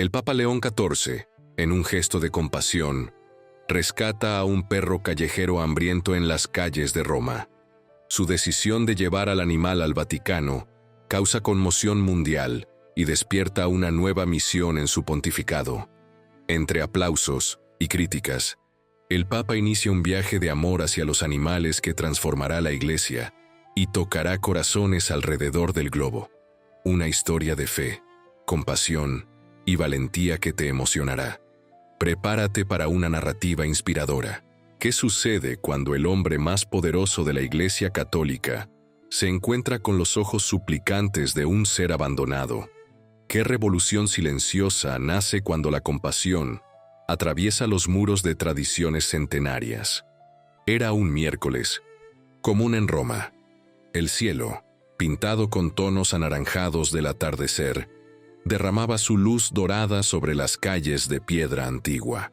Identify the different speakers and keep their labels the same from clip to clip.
Speaker 1: El Papa León XIV, en un gesto de compasión, rescata a un perro callejero hambriento en las calles de Roma. Su decisión de llevar al animal al Vaticano causa conmoción mundial y despierta una nueva misión en su pontificado. Entre aplausos y críticas, el Papa inicia un viaje de amor hacia los animales que transformará la Iglesia y tocará corazones alrededor del globo. Una historia de fe, compasión y valentía que te emocionará. Prepárate para una narrativa inspiradora. ¿Qué sucede cuando el hombre más poderoso de la Iglesia Católica se encuentra con los ojos suplicantes de un ser abandonado? ¿Qué revolución silenciosa nace cuando la compasión atraviesa los muros de tradiciones centenarias? Era un miércoles, común en Roma. El cielo, pintado con tonos anaranjados del atardecer, derramaba su luz dorada sobre las calles de piedra antigua.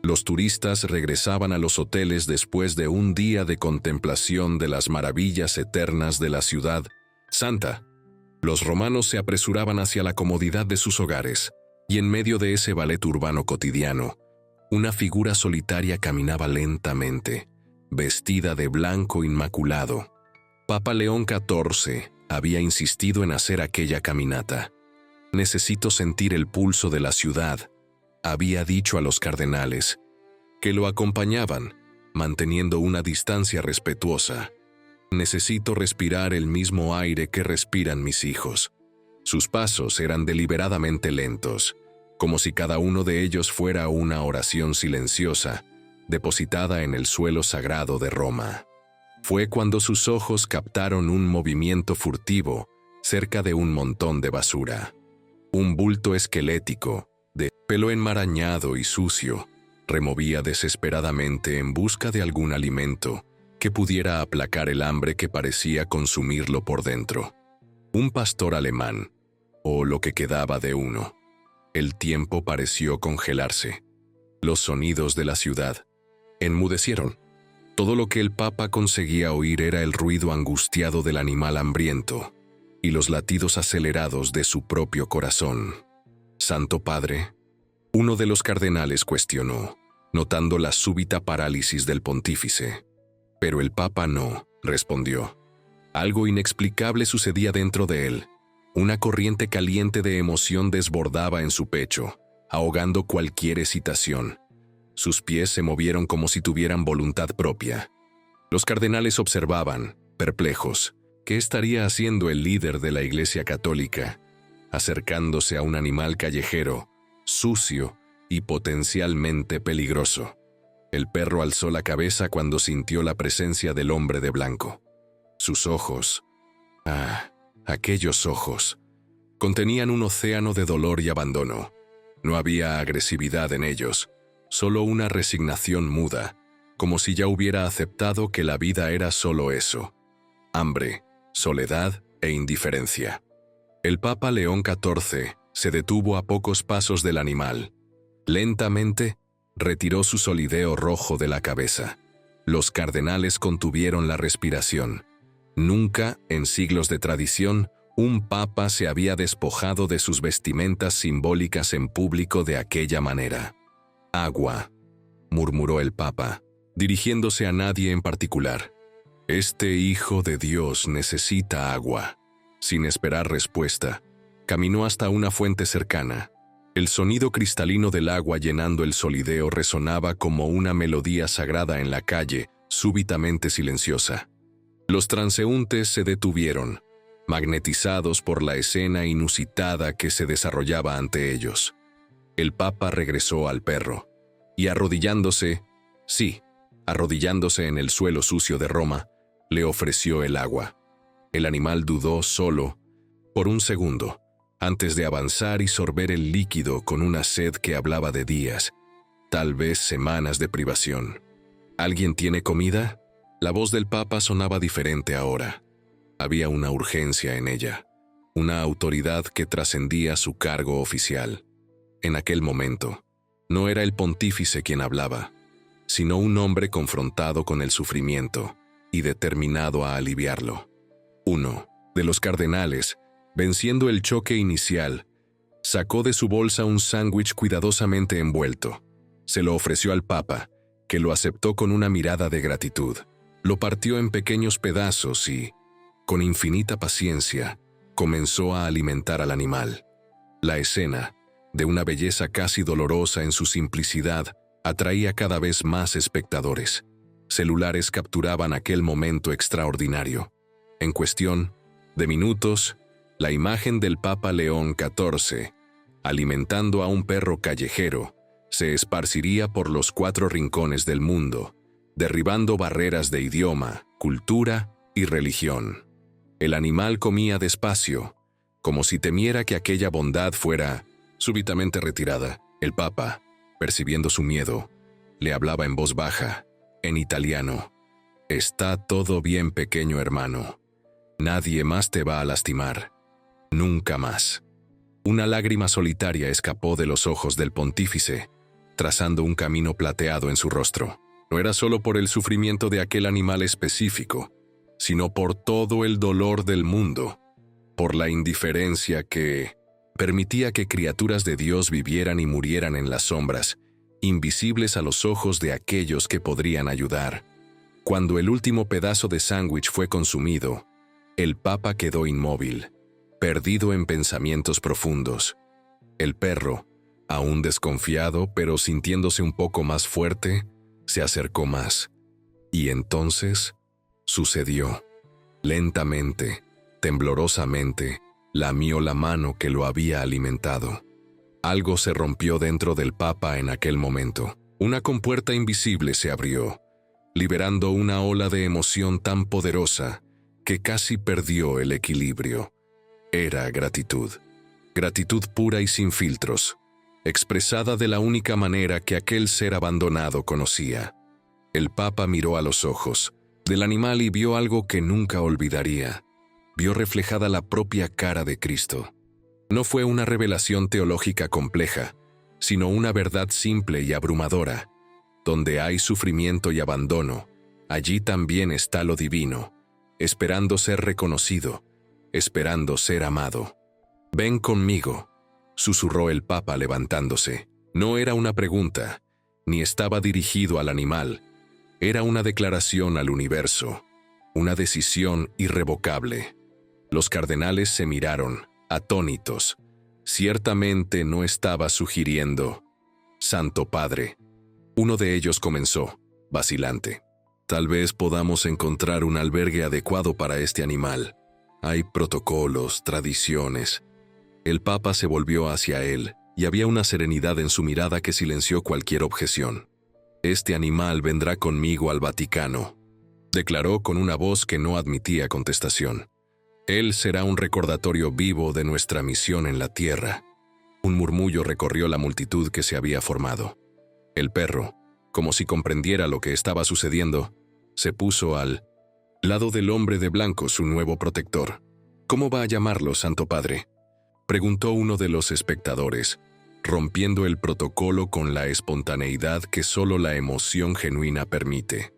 Speaker 1: Los turistas regresaban a los hoteles después de un día de contemplación de las maravillas eternas de la ciudad santa. Los romanos se apresuraban hacia la comodidad de sus hogares, y en medio de ese ballet urbano cotidiano, una figura solitaria caminaba lentamente, vestida de blanco inmaculado. Papa León XIV había insistido en hacer aquella caminata. «Necesito sentir el pulso de la ciudad», había dicho a los cardenales, que lo acompañaban, manteniendo una distancia respetuosa. «Necesito respirar el mismo aire que respiran mis hijos». Sus pasos eran deliberadamente lentos, como si cada uno de ellos fuera una oración silenciosa, depositada en el suelo sagrado de Roma. Fue cuando sus ojos captaron un movimiento furtivo cerca de un montón de basura. Un bulto esquelético, de pelo enmarañado y sucio, removía desesperadamente en busca de algún alimento que pudiera aplacar el hambre que parecía consumirlo por dentro. Un pastor alemán, o lo que quedaba de uno. El tiempo pareció congelarse. Los sonidos de la ciudad enmudecieron. Todo lo que el Papa conseguía oír era el ruido angustiado del animal hambriento y los latidos acelerados de su propio corazón. «Santo Padre», uno de los cardenales cuestionó, notando la súbita parálisis del pontífice. Pero el Papa no respondió. Algo inexplicable sucedía dentro de él. Una corriente caliente de emoción desbordaba en su pecho, ahogando cualquier hesitación. Sus pies se movieron como si tuvieran voluntad propia. Los cardenales observaban, perplejos, qué estaría haciendo el líder de la Iglesia Católica, acercándose a un animal callejero, sucio y potencialmente peligroso. El perro alzó la cabeza cuando sintió la presencia del hombre de blanco. Sus ojos, aquellos ojos, contenían un océano de dolor y abandono. No había agresividad en ellos, solo una resignación muda, como si ya hubiera aceptado que la vida era solo eso: hambre, soledad e indiferencia. El Papa León XIV se detuvo a pocos pasos del animal. Lentamente, retiró su solideo rojo de la cabeza. Los cardenales contuvieron la respiración. Nunca, en siglos de tradición, un papa se había despojado de sus vestimentas simbólicas en público de aquella manera. «Agua», murmuró el Papa, dirigiéndose a nadie en particular. «Este Hijo de Dios necesita agua». Sin esperar respuesta, caminó hasta una fuente cercana. El sonido cristalino del agua llenando el solideo resonaba como una melodía sagrada en la calle, súbitamente silenciosa. Los transeúntes se detuvieron, magnetizados por la escena inusitada que se desarrollaba ante ellos. El Papa regresó al perro, y arrodillándose en el suelo sucio de Roma, le ofreció el agua. El animal dudó solo, por un segundo, antes de avanzar y sorber el líquido con una sed que hablaba de días, tal vez semanas de privación. «¿Alguien tiene comida?». La voz del Papa sonaba diferente ahora. Había una urgencia en ella, una autoridad que trascendía su cargo oficial. En aquel momento, no era el pontífice quien hablaba, sino un hombre confrontado con el sufrimiento y determinado a aliviarlo. Uno de los cardenales, venciendo el choque inicial, Sacó de su bolsa un sándwich cuidadosamente envuelto. Se lo ofreció al Papa, que lo aceptó con una mirada de gratitud. Lo partió en pequeños pedazos y, con infinita paciencia, comenzó a alimentar al animal. La escena, de una belleza casi dolorosa en su simplicidad, atraía cada vez más espectadores. Celulares capturaban aquel momento extraordinario. En cuestión de minutos, la imagen del Papa León XIV, alimentando a un perro callejero, se esparciría por los 4 rincones del mundo, derribando barreras de idioma, cultura y religión. El animal comía despacio, como si temiera que aquella bondad fuera súbitamente retirada. El Papa, percibiendo su miedo, le hablaba en voz baja, en italiano. «Está todo bien, pequeño hermano. Nadie más te va a lastimar. Nunca más». Una lágrima solitaria escapó de los ojos del pontífice, trazando un camino plateado en su rostro. No era solo por el sufrimiento de aquel animal específico, sino por todo el dolor del mundo, por la indiferencia que permitía que criaturas de Dios vivieran y murieran en las sombras, invisibles a los ojos de aquellos que podrían ayudar. Cuando el último pedazo de sándwich fue consumido, el Papa quedó inmóvil, perdido en pensamientos profundos. El perro, aún desconfiado pero sintiéndose un poco más fuerte, se acercó más. Y entonces sucedió. Lentamente, temblorosamente, lamió la mano que lo había alimentado. Algo se rompió dentro del Papa en aquel momento. Una compuerta invisible se abrió, liberando una ola de emoción tan poderosa que casi perdió el equilibrio. Era gratitud. Gratitud pura y sin filtros, expresada de la única manera que aquel ser abandonado conocía. El Papa miró a los ojos del animal y vio algo que nunca olvidaría. Vio reflejada la propia cara de Cristo. No fue una revelación teológica compleja, sino una verdad simple y abrumadora. Donde hay sufrimiento y abandono, allí también está lo divino, esperando ser reconocido, esperando ser amado. «Ven conmigo», susurró el Papa levantándose. No era una pregunta, ni estaba dirigido al animal. Era una declaración al universo, una decisión irrevocable. Los cardenales se miraron, atónitos. Ciertamente no estaba sugiriendo: «Santo Padre». Uno de ellos comenzó, vacilante: «Tal vez podamos encontrar un albergue adecuado para este animal. Hay protocolos, tradiciones». El Papa se volvió hacia él, y había una serenidad en su mirada que silenció cualquier objeción. «Este animal vendrá conmigo al Vaticano», declaró con una voz que no admitía contestación. «Él será un recordatorio vivo de nuestra misión en la tierra». Un murmullo recorrió la multitud que se había formado. El perro, como si comprendiera lo que estaba sucediendo, se puso al lado del hombre de blanco, su nuevo protector. «¿Cómo va a llamarlo, Santo Padre?», preguntó uno de los espectadores, rompiendo el protocolo con la espontaneidad que solo la emoción genuina permite.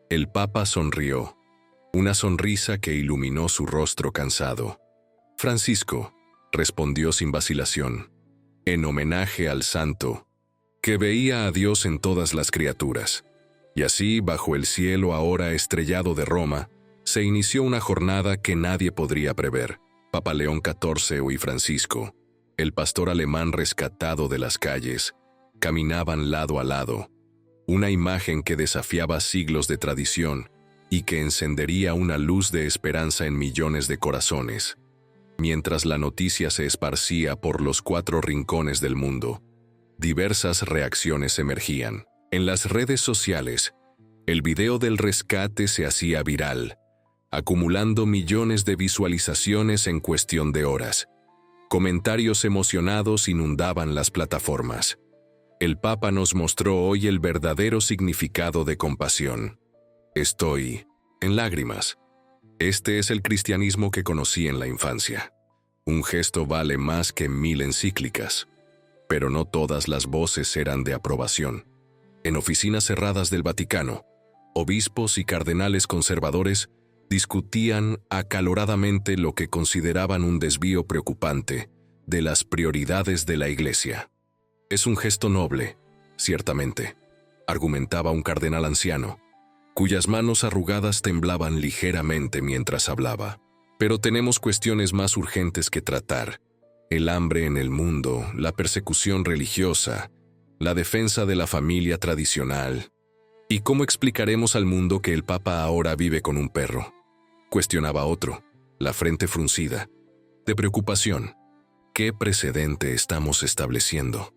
Speaker 1: El Papa sonrió, una sonrisa que iluminó su rostro cansado. «Francisco», respondió sin vacilación, en homenaje al santo, que veía a Dios en todas las criaturas. Y así, bajo el cielo ahora estrellado de Roma, se inició una jornada que nadie podría prever. Papa León XIV y Francisco, el pastor alemán rescatado de las calles, caminaban lado a lado, una imagen que desafiaba siglos de tradición y que encendería una luz de esperanza en millones de corazones. Mientras la noticia se esparcía por los 4 rincones del mundo, diversas reacciones emergían. En las redes sociales, el video del rescate se hacía viral, acumulando millones de visualizaciones en cuestión de horas. Comentarios emocionados inundaban las plataformas. El Papa nos mostró hoy el verdadero significado de compasión. «Estoy en lágrimas. Este es el cristianismo que conocí en la infancia. Un gesto vale más que 1000 encíclicas». Pero no todas las voces eran de aprobación. En oficinas cerradas del Vaticano, obispos y cardenales conservadores discutían acaloradamente lo que consideraban un desvío preocupante de las prioridades de la Iglesia. Es un gesto noble, ciertamente, argumentaba un cardenal anciano, cuyas manos arrugadas temblaban ligeramente mientras hablaba. Pero tenemos cuestiones más urgentes que tratar: el hambre en el mundo, la persecución religiosa, la defensa de la familia tradicional. ¿Y cómo explicaremos al mundo que el Papa ahora vive con un perro?, cuestionaba otro, la frente fruncida, de preocupación. ¿Qué precedente estamos estableciendo?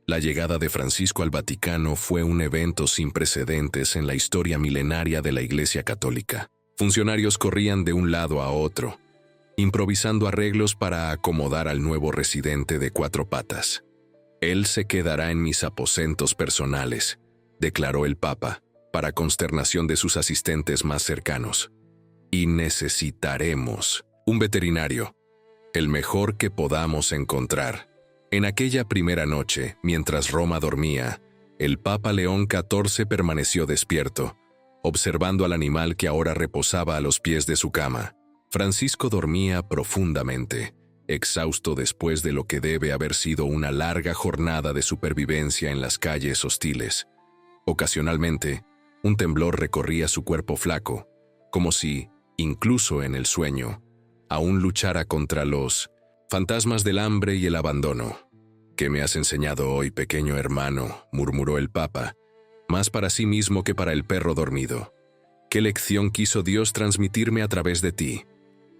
Speaker 1: La llegada de Francisco al Vaticano fue un evento sin precedentes en la historia milenaria de la Iglesia Católica. Funcionarios corrían de un lado a otro, improvisando arreglos para acomodar al nuevo residente de 4 patas. Él se quedará en mis aposentos personales, declaró el Papa, para consternación de sus asistentes más cercanos. Y necesitaremos un veterinario, el mejor que podamos encontrar. En aquella primera noche, mientras Roma dormía, el Papa León XIV permaneció despierto, observando al animal que ahora reposaba a los pies de su cama. Francisco dormía profundamente, exhausto después de lo que debe haber sido una larga jornada de supervivencia en las calles hostiles. Ocasionalmente, un temblor recorría su cuerpo flaco, como si, incluso en el sueño, aún luchara contra los fantasmas del hambre y el abandono. «¿Qué me has enseñado hoy, pequeño hermano?», murmuró el Papa, más para sí mismo que para el perro dormido. «¿Qué lección quiso Dios transmitirme a través de ti?».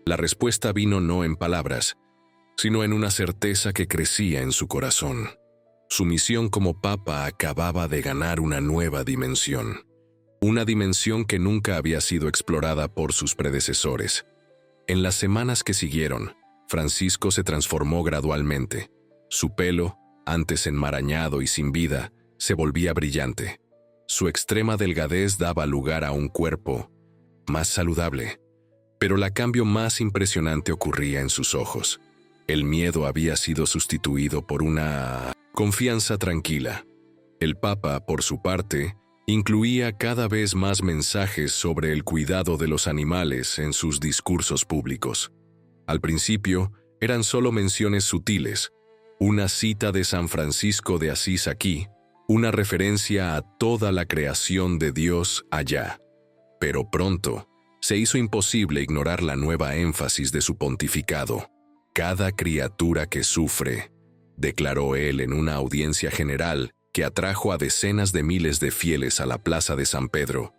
Speaker 1: La respuesta vino no en palabras, sino en una certeza que crecía en su corazón. Su misión como Papa acababa de ganar una nueva dimensión. Una dimensión que nunca había sido explorada por sus predecesores. En las semanas que siguieron, Francisco se transformó gradualmente. Su pelo, antes enmarañado y sin vida, se volvía brillante. Su extrema delgadez daba lugar a un cuerpo más saludable. Pero el cambio más impresionante ocurría en sus ojos. El miedo había sido sustituido por una confianza tranquila. El Papa, por su parte, incluía cada vez más mensajes sobre el cuidado de los animales en sus discursos públicos. Al principio, eran solo menciones sutiles, una cita de San Francisco de Asís aquí, una referencia a toda la creación de Dios allá. Pero pronto, se hizo imposible ignorar la nueva énfasis de su pontificado. «Cada criatura que sufre», declaró él en una audiencia general que atrajo a decenas de miles de fieles a la plaza de San Pedro,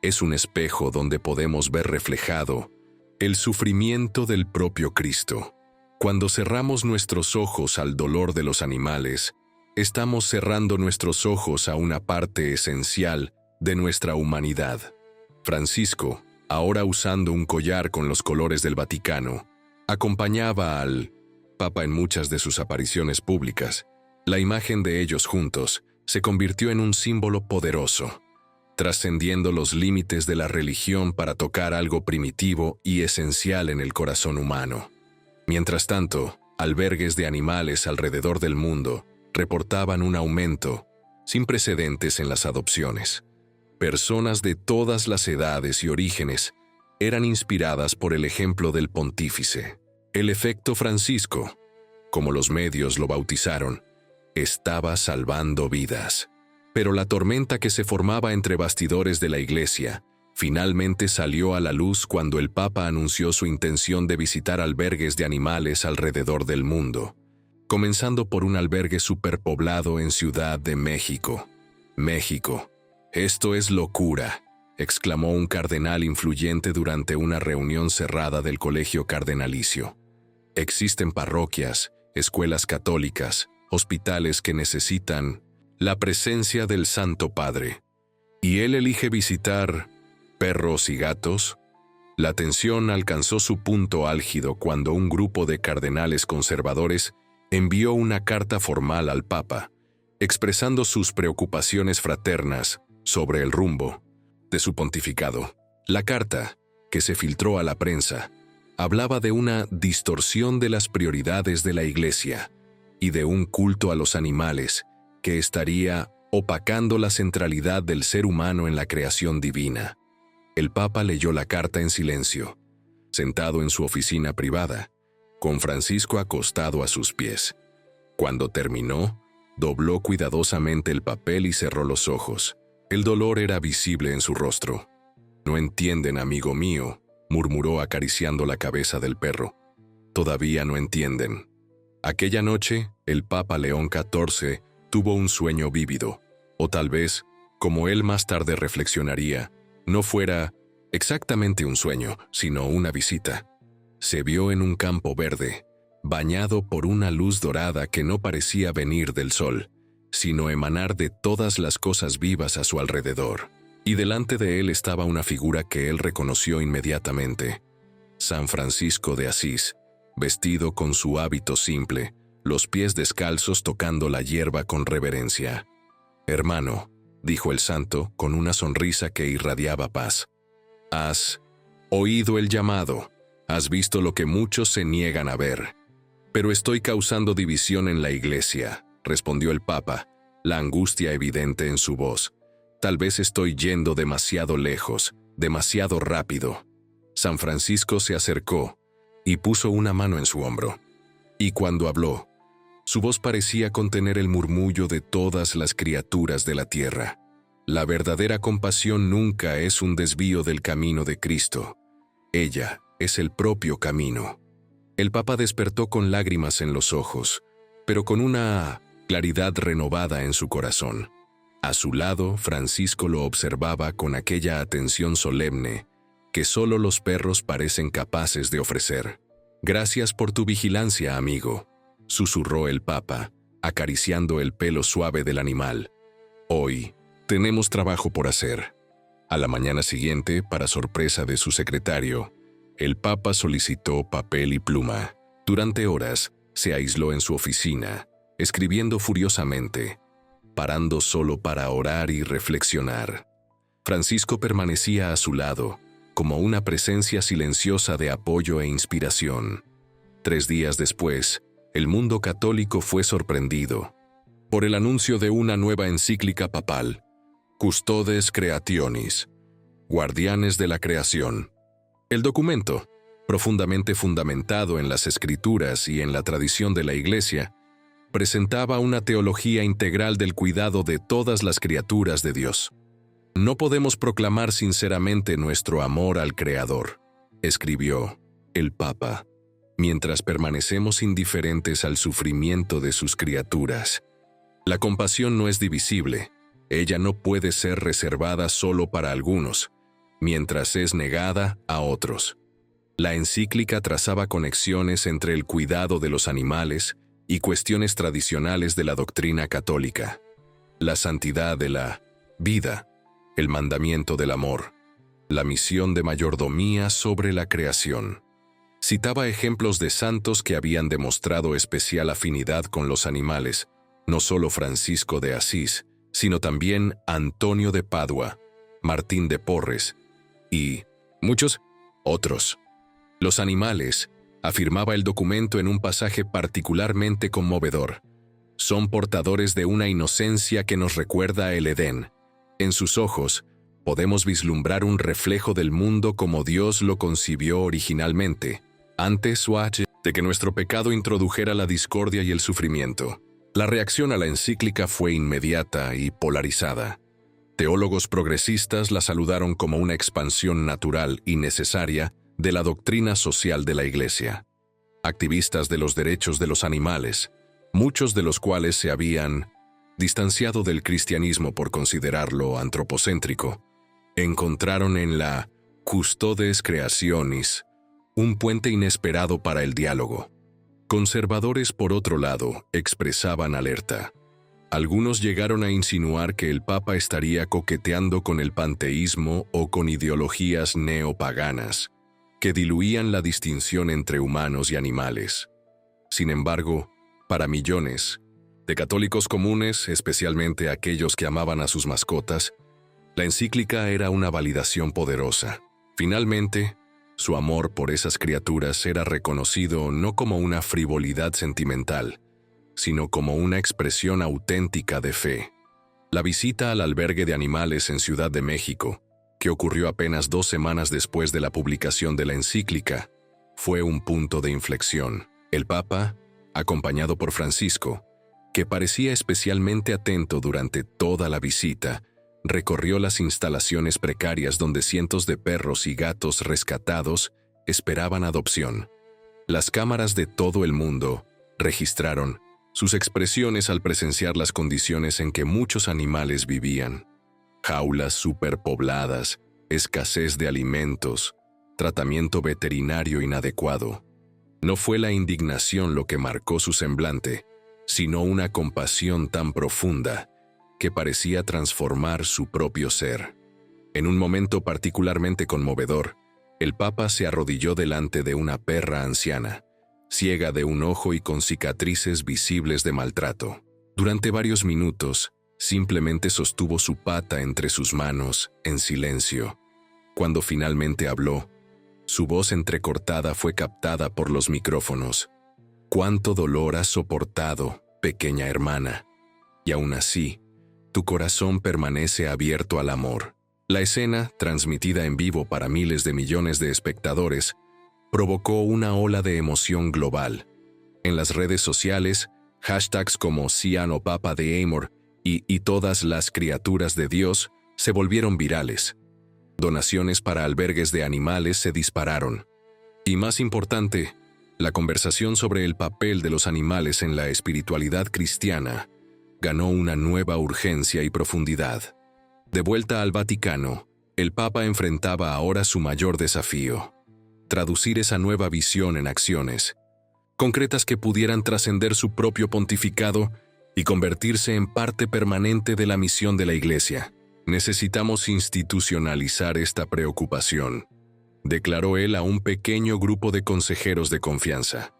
Speaker 1: «es un espejo donde podemos ver reflejado el sufrimiento del propio Cristo». Cuando cerramos nuestros ojos al dolor de los animales, estamos cerrando nuestros ojos a una parte esencial de nuestra humanidad. Francisco, ahora usando un collar con los colores del Vaticano, acompañaba al Papa en muchas de sus apariciones públicas. La imagen de ellos juntos se convirtió en un símbolo poderoso, trascendiendo los límites de la religión para tocar algo primitivo y esencial en el corazón humano. Mientras tanto, albergues de animales alrededor del mundo reportaban un aumento sin precedentes en las adopciones. Personas de todas las edades y orígenes eran inspiradas por el ejemplo del pontífice. El efecto Francisco, como los medios lo bautizaron, estaba salvando vidas. Pero la tormenta que se formaba entre bastidores de la Iglesia finalmente salió a la luz cuando el Papa anunció su intención de visitar albergues de animales alrededor del mundo, comenzando por un albergue superpoblado en Ciudad de México. «México, esto es locura», exclamó un cardenal influyente durante una reunión cerrada del Colegio Cardenalicio. «Existen parroquias, escuelas católicas, hospitales que necesitan la presencia del Santo Padre. ¿Y él elige visitar perros y gatos?». La tensión alcanzó su punto álgido cuando un grupo de cardenales conservadores envió una carta formal al Papa, expresando sus preocupaciones fraternas sobre el rumbo de su pontificado. La carta, que se filtró a la prensa, hablaba de una distorsión de las prioridades de la Iglesia y de un culto a los animales que estaría opacando la centralidad del ser humano en la creación divina. El Papa leyó la carta en silencio, sentado en su oficina privada, con Francisco acostado a sus pies. Cuando terminó, dobló cuidadosamente el papel y cerró los ojos. El dolor era visible en su rostro. «No entienden, amigo mío», murmuró acariciando la cabeza del perro. «Todavía no entienden». Aquella noche, el Papa León XIV tuvo un sueño vívido, o tal vez, como él más tarde reflexionaría, no fuera exactamente un sueño, sino una visita. Se vio en un campo verde, bañado por una luz dorada que no parecía venir del sol, sino emanar de todas las cosas vivas a su alrededor. Y delante de él estaba una figura que él reconoció inmediatamente: San Francisco de Asís, vestido con su hábito simple, los pies descalzos tocando la hierba con reverencia. «Hermano», dijo el santo con una sonrisa que irradiaba paz, «has oído el llamado, has visto lo que muchos se niegan a ver». «Pero estoy causando división en la Iglesia», respondió el Papa, la angustia evidente en su voz. «Tal vez estoy yendo demasiado lejos, demasiado rápido». San Francisco se acercó y puso una mano en su hombro. Y cuando habló, su voz parecía contener el murmullo de todas las criaturas de la tierra. La verdadera compasión nunca es un desvío del camino de Cristo. Ella es el propio camino. El Papa despertó con lágrimas en los ojos, pero con una claridad renovada en su corazón. A su lado, Francisco lo observaba con aquella atención solemne que solo los perros parecen capaces de ofrecer. «Gracias por tu vigilancia, amigo», susurró el Papa, acariciando el pelo suave del animal. «Hoy tenemos trabajo por hacer». A la mañana siguiente, para sorpresa de su secretario, el Papa solicitó papel y pluma. Durante horas, se aisló en su oficina, escribiendo furiosamente, parando solo para orar y reflexionar. Francisco permanecía a su lado, como una presencia silenciosa de apoyo e inspiración. 3 días después, el mundo católico fue sorprendido por el anuncio de una nueva encíclica papal, Custodes Creationis, Guardianes de la Creación. El documento, profundamente fundamentado en las Escrituras y en la tradición de la Iglesia, presentaba una teología integral del cuidado de todas las criaturas de Dios. «No podemos proclamar sinceramente nuestro amor al Creador», escribió el Papa, «mientras permanecemos indiferentes al sufrimiento de sus criaturas. La compasión no es divisible, ella no puede ser reservada solo para algunos, mientras es negada a otros». La encíclica trazaba conexiones entre el cuidado de los animales y cuestiones tradicionales de la doctrina católica. La santidad de la vida, el mandamiento del amor, la misión de mayordomía sobre la creación. Citaba ejemplos de santos que habían demostrado especial afinidad con los animales, no solo Francisco de Asís, sino también Antonio de Padua, Martín de Porres y muchos otros. Los animales, afirmaba el documento en un pasaje particularmente conmovedor, son portadores de una inocencia que nos recuerda el Edén. En sus ojos, podemos vislumbrar un reflejo del mundo como Dios lo concibió originalmente, antes de que nuestro pecado introdujera la discordia y el sufrimiento. La reacción a la encíclica fue inmediata y polarizada. Teólogos progresistas la saludaron como una expansión natural y necesaria de la doctrina social de la Iglesia. Activistas de los derechos de los animales, muchos de los cuales se habían distanciado del cristianismo por considerarlo antropocéntrico, encontraron en la Custodes Creationis un puente inesperado para el diálogo. Conservadores, por otro lado, expresaban alerta. Algunos llegaron a insinuar que el Papa estaría coqueteando con el panteísmo o con ideologías neopaganas, que diluían la distinción entre humanos y animales. Sin embargo, para millones de católicos comunes, especialmente aquellos que amaban a sus mascotas, la encíclica era una validación poderosa. Finalmente, su amor por esas criaturas era reconocido no como una frivolidad sentimental, sino como una expresión auténtica de fe. La visita al albergue de animales en Ciudad de México, que ocurrió apenas 2 semanas después de la publicación de la encíclica, fue un punto de inflexión. El Papa, acompañado por Francisco, que parecía especialmente atento durante toda la visita, recorrió las instalaciones precarias donde cientos de perros y gatos rescatados esperaban adopción. Las cámaras de todo el mundo registraron sus expresiones al presenciar las condiciones en que muchos animales vivían. Jaulas superpobladas, escasez de alimentos, tratamiento veterinario inadecuado. No fue la indignación lo que marcó su semblante, sino una compasión tan profunda que parecía transformar su propio ser. En un momento particularmente conmovedor, el Papa se arrodilló delante de una perra anciana, ciega de un ojo y con cicatrices visibles de maltrato. Durante varios minutos, simplemente sostuvo su pata entre sus manos, en silencio. Cuando finalmente habló, su voz entrecortada fue captada por los micrófonos. «¿Cuánto dolor has soportado, pequeña hermana? Y aún así, tu corazón permanece abierto al amor». La escena, transmitida en vivo para miles de millones de espectadores, provocó una ola de emoción global. En las redes sociales, hashtags como Siano Papa de Amor y todas las criaturas de Dios se volvieron virales. Donaciones para albergues de animales se dispararon. Y más importante, la conversación sobre el papel de los animales en la espiritualidad cristiana ganó una nueva urgencia y profundidad. De vuelta al Vaticano, el Papa enfrentaba ahora su mayor desafío: traducir esa nueva visión en acciones concretas que pudieran trascender su propio pontificado y convertirse en parte permanente de la misión de la Iglesia. «Necesitamos institucionalizar esta preocupación», declaró él a un pequeño grupo de consejeros de confianza.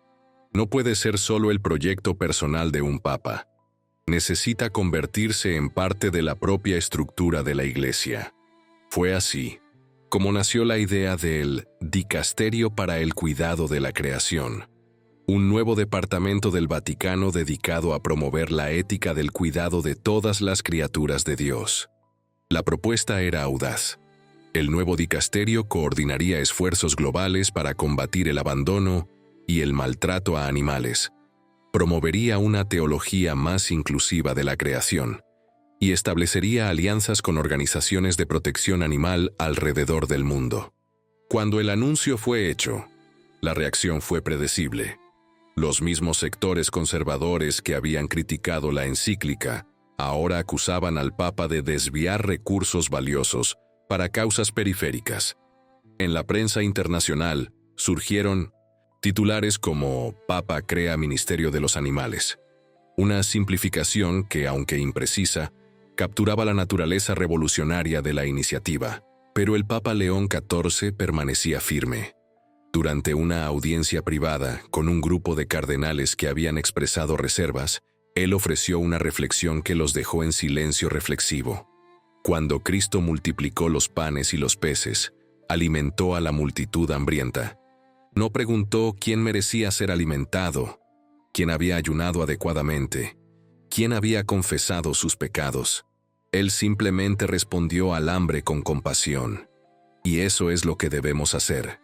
Speaker 1: «No puede ser solo el proyecto personal de un papa. Necesita convertirse en parte de la propia estructura de la Iglesia». Fue así como nació la idea del Dicasterio para el Cuidado de la Creación, un nuevo departamento del Vaticano dedicado a promover la ética del cuidado de todas las criaturas de Dios. La propuesta era audaz. El nuevo dicasterio coordinaría esfuerzos globales para combatir el abandono y el maltrato a animales, promovería una teología más inclusiva de la creación y establecería alianzas con organizaciones de protección animal alrededor del mundo. Cuando el anuncio fue hecho, la reacción fue predecible. Los mismos sectores conservadores que habían criticado la encíclica ahora acusaban al Papa de desviar recursos valiosos para causas periféricas. En la prensa internacional surgieron titulares como «Papa crea Ministerio de los Animales», una simplificación que, aunque imprecisa, capturaba la naturaleza revolucionaria de la iniciativa. Pero el Papa León XIV permanecía firme. Durante una audiencia privada con un grupo de cardenales que habían expresado reservas, él ofreció una reflexión que los dejó en silencio reflexivo. Cuando Cristo multiplicó los panes y los peces, alimentó a la multitud hambrienta. No preguntó quién merecía ser alimentado, quién había ayunado adecuadamente, quién había confesado sus pecados. Él simplemente respondió al hambre con compasión. Y eso es lo que debemos hacer: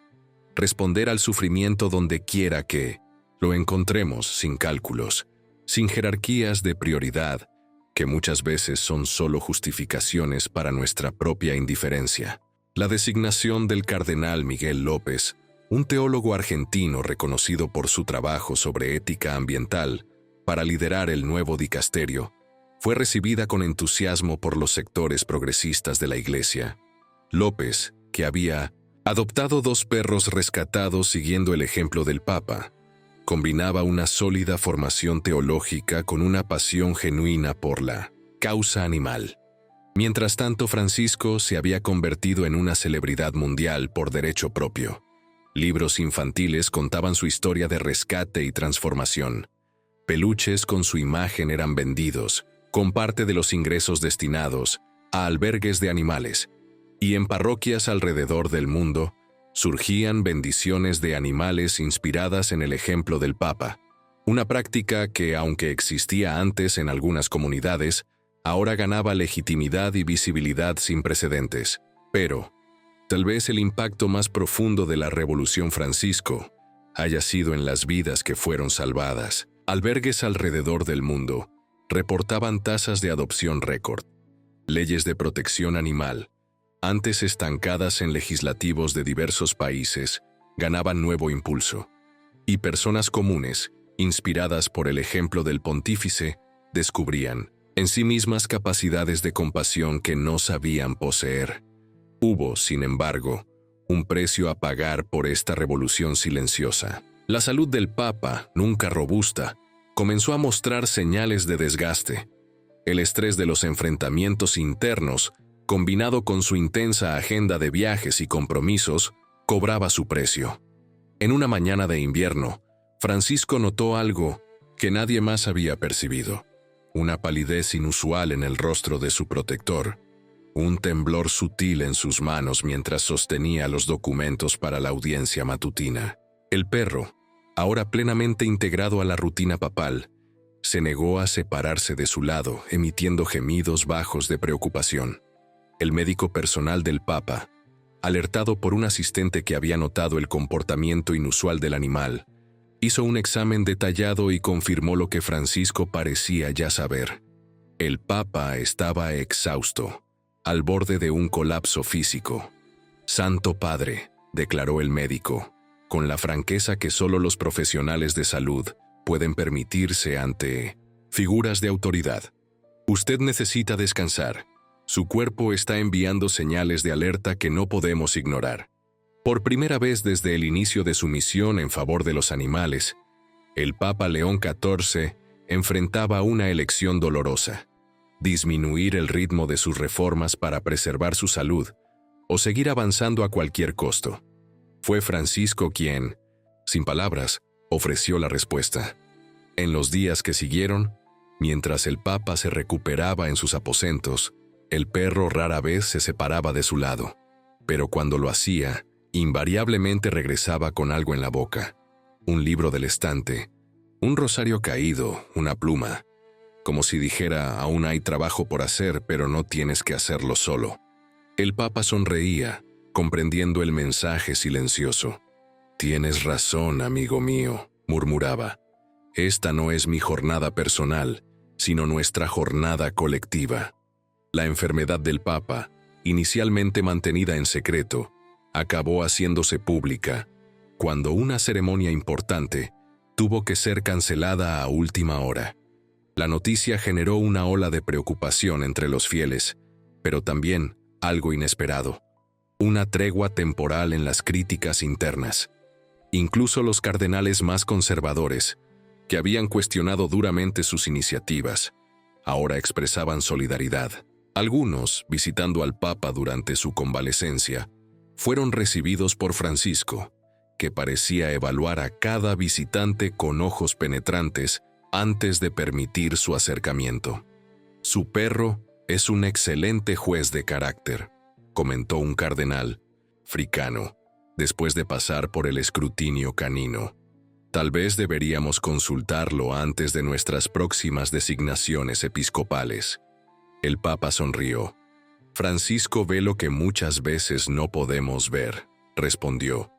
Speaker 1: responder al sufrimiento donde quiera que lo encontremos, sin cálculos, sin jerarquías de prioridad, que muchas veces son solo justificaciones para nuestra propia indiferencia. La designación del cardenal Miguel López, un teólogo argentino reconocido por su trabajo sobre ética ambiental, para liderar el nuevo dicasterio, fue recibida con entusiasmo por los sectores progresistas de la Iglesia. López, que había adoptado 2 perros rescatados siguiendo el ejemplo del Papa, combinaba una sólida formación teológica con una pasión genuina por la causa animal. Mientras tanto, Francisco se había convertido en una celebridad mundial por derecho propio. Libros infantiles contaban su historia de rescate y transformación. Peluches con su imagen eran vendidos, con parte de los ingresos destinados a albergues de animales, y en parroquias alrededor del mundo surgían bendiciones de animales inspiradas en el ejemplo del Papa, una práctica que, aunque existía antes en algunas comunidades, ahora ganaba legitimidad y visibilidad sin precedentes. Pero tal vez el impacto más profundo de la Revolución Francisco haya sido en las vidas que fueron salvadas. Albergues alrededor del mundo reportaban tasas de adopción récord. Leyes de protección animal, antes estancadas en legislativos de diversos países, ganaban nuevo impulso. Y personas comunes, inspiradas por el ejemplo del pontífice, descubrían en sí mismas capacidades de compasión que no sabían poseer. Hubo, sin embargo, un precio a pagar por esta revolución silenciosa. La salud del Papa, nunca robusta, comenzó a mostrar señales de desgaste. El estrés de los enfrentamientos internos, combinado con su intensa agenda de viajes y compromisos, cobraba su precio. En una mañana de invierno, Francisco notó algo que nadie más había percibido: una palidez inusual en el rostro de su protector, un temblor sutil en sus manos mientras sostenía los documentos para la audiencia matutina. El perro, ahora plenamente integrado a la rutina papal, se negó a separarse de su lado, emitiendo gemidos bajos de preocupación. El médico personal del Papa, alertado por un asistente que había notado el comportamiento inusual del animal, hizo un examen detallado y confirmó lo que Francisco parecía ya saber. El Papa estaba exhausto, al borde de un colapso físico. «Santo Padre», declaró el médico, con la franqueza que solo los profesionales de salud pueden permitirse ante figuras de autoridad. «Usted necesita descansar. Su cuerpo está enviando señales de alerta que no podemos ignorar». Por primera vez desde el inicio de su misión en favor de los animales, el Papa León XIV enfrentaba una elección dolorosa: disminuir el ritmo de sus reformas para preservar su salud o seguir avanzando a cualquier costo. Fue Francisco quien, sin palabras, ofreció la respuesta. En los días que siguieron, mientras el Papa se recuperaba en sus aposentos, el perro rara vez se separaba de su lado, pero cuando lo hacía, invariablemente regresaba con algo en la boca: un libro del estante, un rosario caído, una pluma, como si dijera: aún hay trabajo por hacer, pero no tienes que hacerlo solo. El Papa sonreía, comprendiendo el mensaje silencioso. «Tienes razón, amigo mío», murmuraba. «Esta no es mi jornada personal, sino nuestra jornada colectiva». La enfermedad del Papa, inicialmente mantenida en secreto, acabó haciéndose pública, cuando una ceremonia importante tuvo que ser cancelada a última hora. La noticia generó una ola de preocupación entre los fieles, pero también algo inesperado: una tregua temporal en las críticas internas. Incluso los cardenales más conservadores, que habían cuestionado duramente sus iniciativas, ahora expresaban solidaridad. Algunos, visitando al Papa durante su convalecencia, fueron recibidos por Francisco, que parecía evaluar a cada visitante con ojos penetrantes antes de permitir su acercamiento. «Su perro es un excelente juez de carácter», comentó un cardenal fricano, después de pasar por el escrutinio canino. «Tal vez deberíamos consultarlo antes de nuestras próximas designaciones episcopales». El Papa sonrió. «Francisco ve lo que muchas veces no podemos ver», respondió.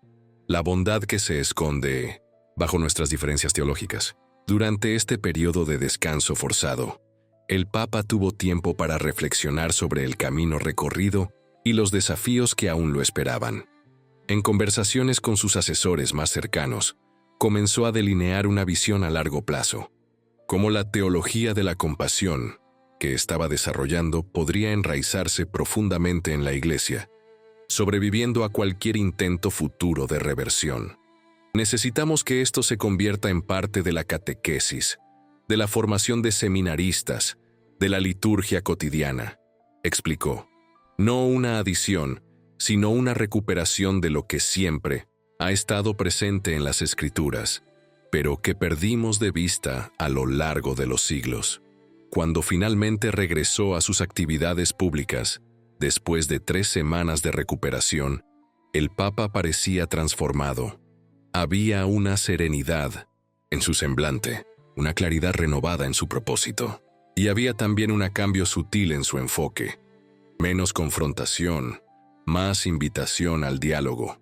Speaker 1: «La bondad que se esconde bajo nuestras diferencias teológicas». Durante este periodo de descanso forzado, el Papa tuvo tiempo para reflexionar sobre el camino recorrido y los desafíos que aún lo esperaban. En conversaciones con sus asesores más cercanos, comenzó a delinear una visión a largo plazo: cómo la teología de la compasión que estaba desarrollando podría enraizarse profundamente en la Iglesia, sobreviviendo a cualquier intento futuro de reversión. «Necesitamos que esto se convierta en parte de la catequesis, de la formación de seminaristas, de la liturgia cotidiana», explicó. «No una adición, sino una recuperación de lo que siempre ha estado presente en las Escrituras, pero que perdimos de vista a lo largo de los siglos». Cuando finalmente regresó a sus actividades públicas, después de 3 semanas de recuperación, el Papa parecía transformado. Había una serenidad en su semblante, una claridad renovada en su propósito, y había también un cambio sutil en su enfoque: menos confrontación, más invitación al diálogo.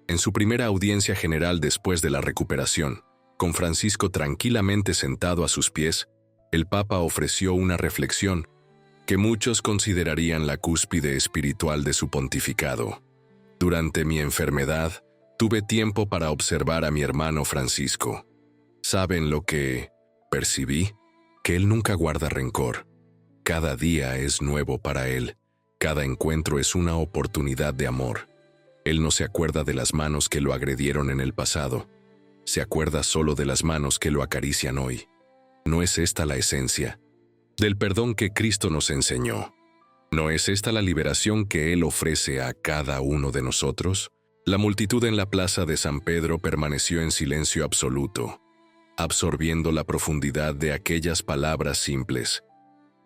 Speaker 1: En su primera audiencia general después de la recuperación, con Francisco tranquilamente sentado a sus pies, el Papa ofreció una reflexión que muchos considerarían la cúspide espiritual de su pontificado. Durante mi enfermedad, tuve tiempo para observar a mi hermano Francisco. ¿Saben lo que percibí? Que él nunca guarda rencor. Cada día es nuevo para él. Cada encuentro es una oportunidad de amor. Él no se acuerda de las manos que lo agredieron en el pasado. Se acuerda solo de las manos que lo acarician hoy. ¿No es esta la esencia del perdón que Cristo nos enseñó? ¿No es esta la liberación que Él ofrece a cada uno de nosotros? La multitud en la plaza de San Pedro permaneció en silencio absoluto, absorbiendo la profundidad de aquellas palabras simples.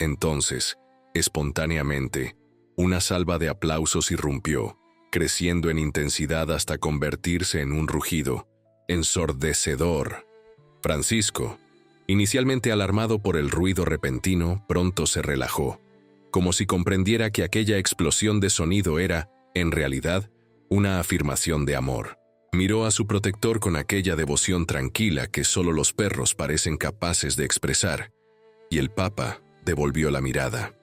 Speaker 1: Entonces, espontáneamente, una salva de aplausos irrumpió, creciendo en intensidad hasta convertirse en un rugido ensordecedor. Francisco, inicialmente alarmado por el ruido repentino, pronto se relajó, como si comprendiera que aquella explosión de sonido era, en realidad, una afirmación de amor. Miró a su protector con aquella devoción tranquila que solo los perros parecen capaces de expresar, y el Papa devolvió la mirada.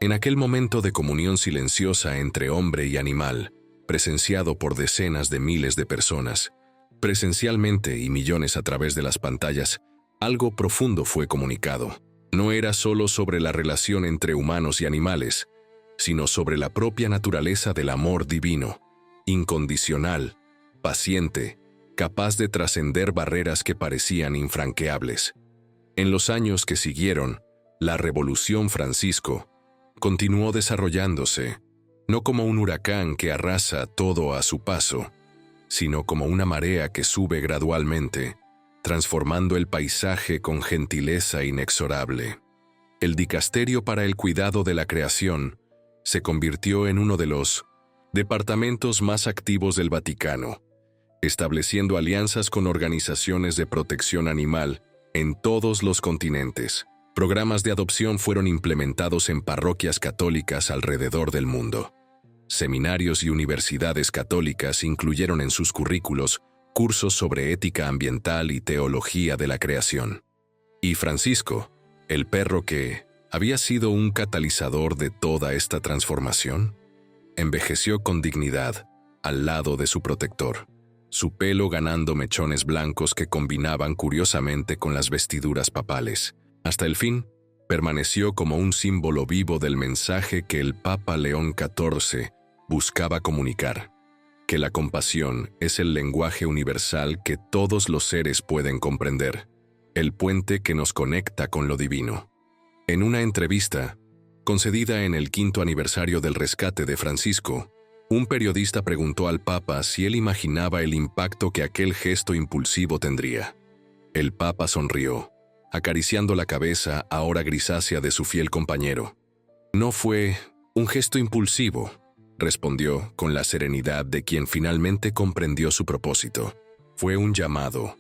Speaker 1: En aquel momento de comunión silenciosa entre hombre y animal, presenciado por decenas de miles de personas, presencialmente y millones a través de las pantallas, algo profundo fue comunicado. No era solo sobre la relación entre humanos y animales, sino sobre la propia naturaleza del amor divino, incondicional, paciente, capaz de trascender barreras que parecían infranqueables. En los años que siguieron, la Revolución Francisco continuó desarrollándose, no como un huracán que arrasa todo a su paso, sino como una marea que sube gradualmente, transformando el paisaje con gentileza inexorable. El Dicasterio para el Cuidado de la Creación se convirtió en uno de los departamentos más activos del Vaticano, estableciendo alianzas con organizaciones de protección animal en todos los continentes. Programas de adopción fueron implementados en parroquias católicas alrededor del mundo. Seminarios y universidades católicas incluyeron en sus currículos cursos sobre ética ambiental y teología de la creación. Y Francisco, el perro que había sido un catalizador de toda esta transformación, envejeció con dignidad al lado de su protector, su pelo ganando mechones blancos que combinaban curiosamente con las vestiduras papales. Hasta el fin, permaneció como un símbolo vivo del mensaje que el Papa León XIV buscaba comunicar, que la compasión es el lenguaje universal que todos los seres pueden comprender, el puente que nos conecta con lo divino. En una entrevista, concedida en el 5º aniversario del rescate de Francisco, un periodista preguntó al Papa si él imaginaba el impacto que aquel gesto impulsivo tendría. El Papa sonrió, acariciando la cabeza ahora grisácea de su fiel compañero. «No fue un gesto impulsivo», respondió con la serenidad de quien finalmente comprendió su propósito. «Fue un llamado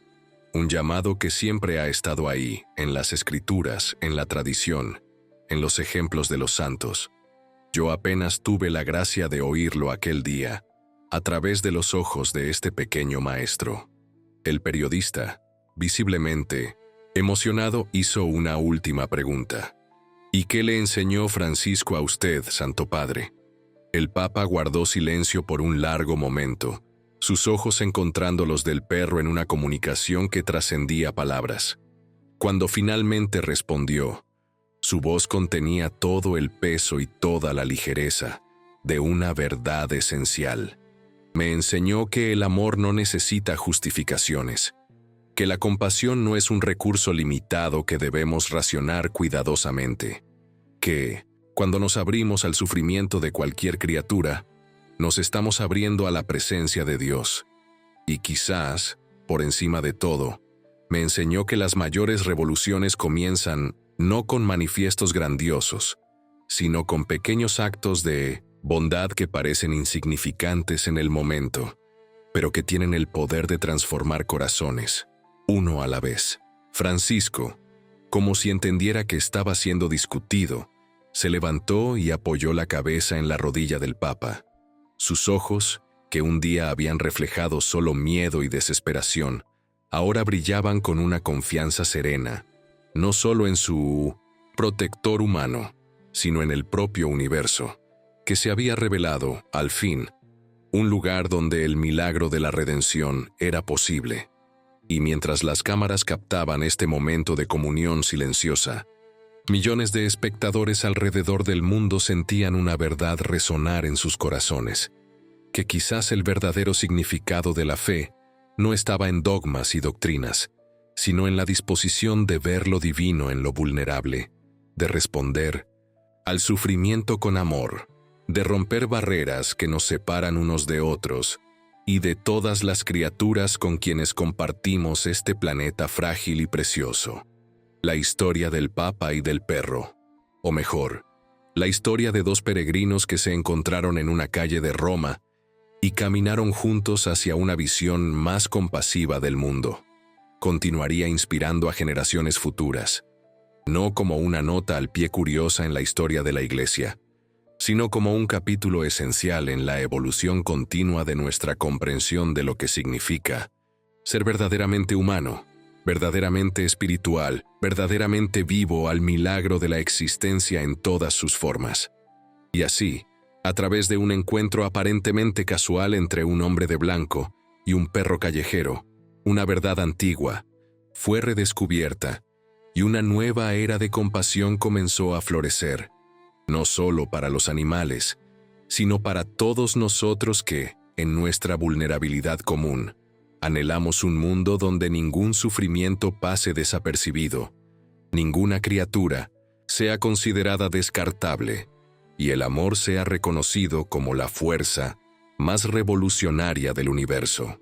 Speaker 1: que siempre ha estado ahí, en las escrituras, en la tradición, en los ejemplos de los santos. Yo apenas tuve la gracia de oírlo aquel día, a través de los ojos de este pequeño maestro». El periodista, visiblemente emocionado, hizo una última pregunta. «¿Y qué le enseñó Francisco a usted, Santo Padre?». El Papa guardó silencio por un largo momento, sus ojos encontrando los del perro en una comunicación que trascendía palabras. Cuando finalmente respondió, su voz contenía todo el peso y toda la ligereza de una verdad esencial. «Me enseñó que el amor no necesita justificaciones, que la compasión no es un recurso limitado que debemos racionar cuidadosamente, que, cuando nos abrimos al sufrimiento de cualquier criatura, nos estamos abriendo a la presencia de Dios. Y quizás, por encima de todo, me enseñó que las mayores revoluciones comienzan no con manifiestos grandiosos, sino con pequeños actos de bondad que parecen insignificantes en el momento, pero que tienen el poder de transformar corazones, uno a la vez». Francisco, como si entendiera que estaba siendo discutido, se levantó y apoyó la cabeza en la rodilla del Papa. Sus ojos, que un día habían reflejado solo miedo y desesperación, ahora brillaban con una confianza serena, no solo en su protector humano, sino en el propio universo, que se había revelado, al fin, un lugar donde el milagro de la redención era posible. Y mientras las cámaras captaban este momento de comunión silenciosa, millones de espectadores alrededor del mundo sentían una verdad resonar en sus corazones, que quizás el verdadero significado de la fe no estaba en dogmas y doctrinas, sino en la disposición de ver lo divino en lo vulnerable, de responder al sufrimiento con amor, de romper barreras que nos separan unos de otros y de todas las criaturas con quienes compartimos este planeta frágil y precioso. La historia del Papa y del perro, o mejor, la historia de dos peregrinos que se encontraron en una calle de Roma y caminaron juntos hacia una visión más compasiva del mundo, continuaría inspirando a generaciones futuras, no como una nota al pie curiosa en la historia de la Iglesia, sino como un capítulo esencial en la evolución continua de nuestra comprensión de lo que significa ser verdaderamente humano, verdaderamente espiritual, verdaderamente vivo al milagro de la existencia en todas sus formas. Y así, a través de un encuentro aparentemente casual entre un hombre de blanco y un perro callejero, una verdad antigua fue redescubierta y una nueva era de compasión comenzó a florecer, no solo para los animales, sino para todos nosotros que, en nuestra vulnerabilidad común, anhelamos un mundo donde ningún sufrimiento pase desapercibido, ninguna criatura sea considerada descartable y el amor sea reconocido como la fuerza más revolucionaria del universo.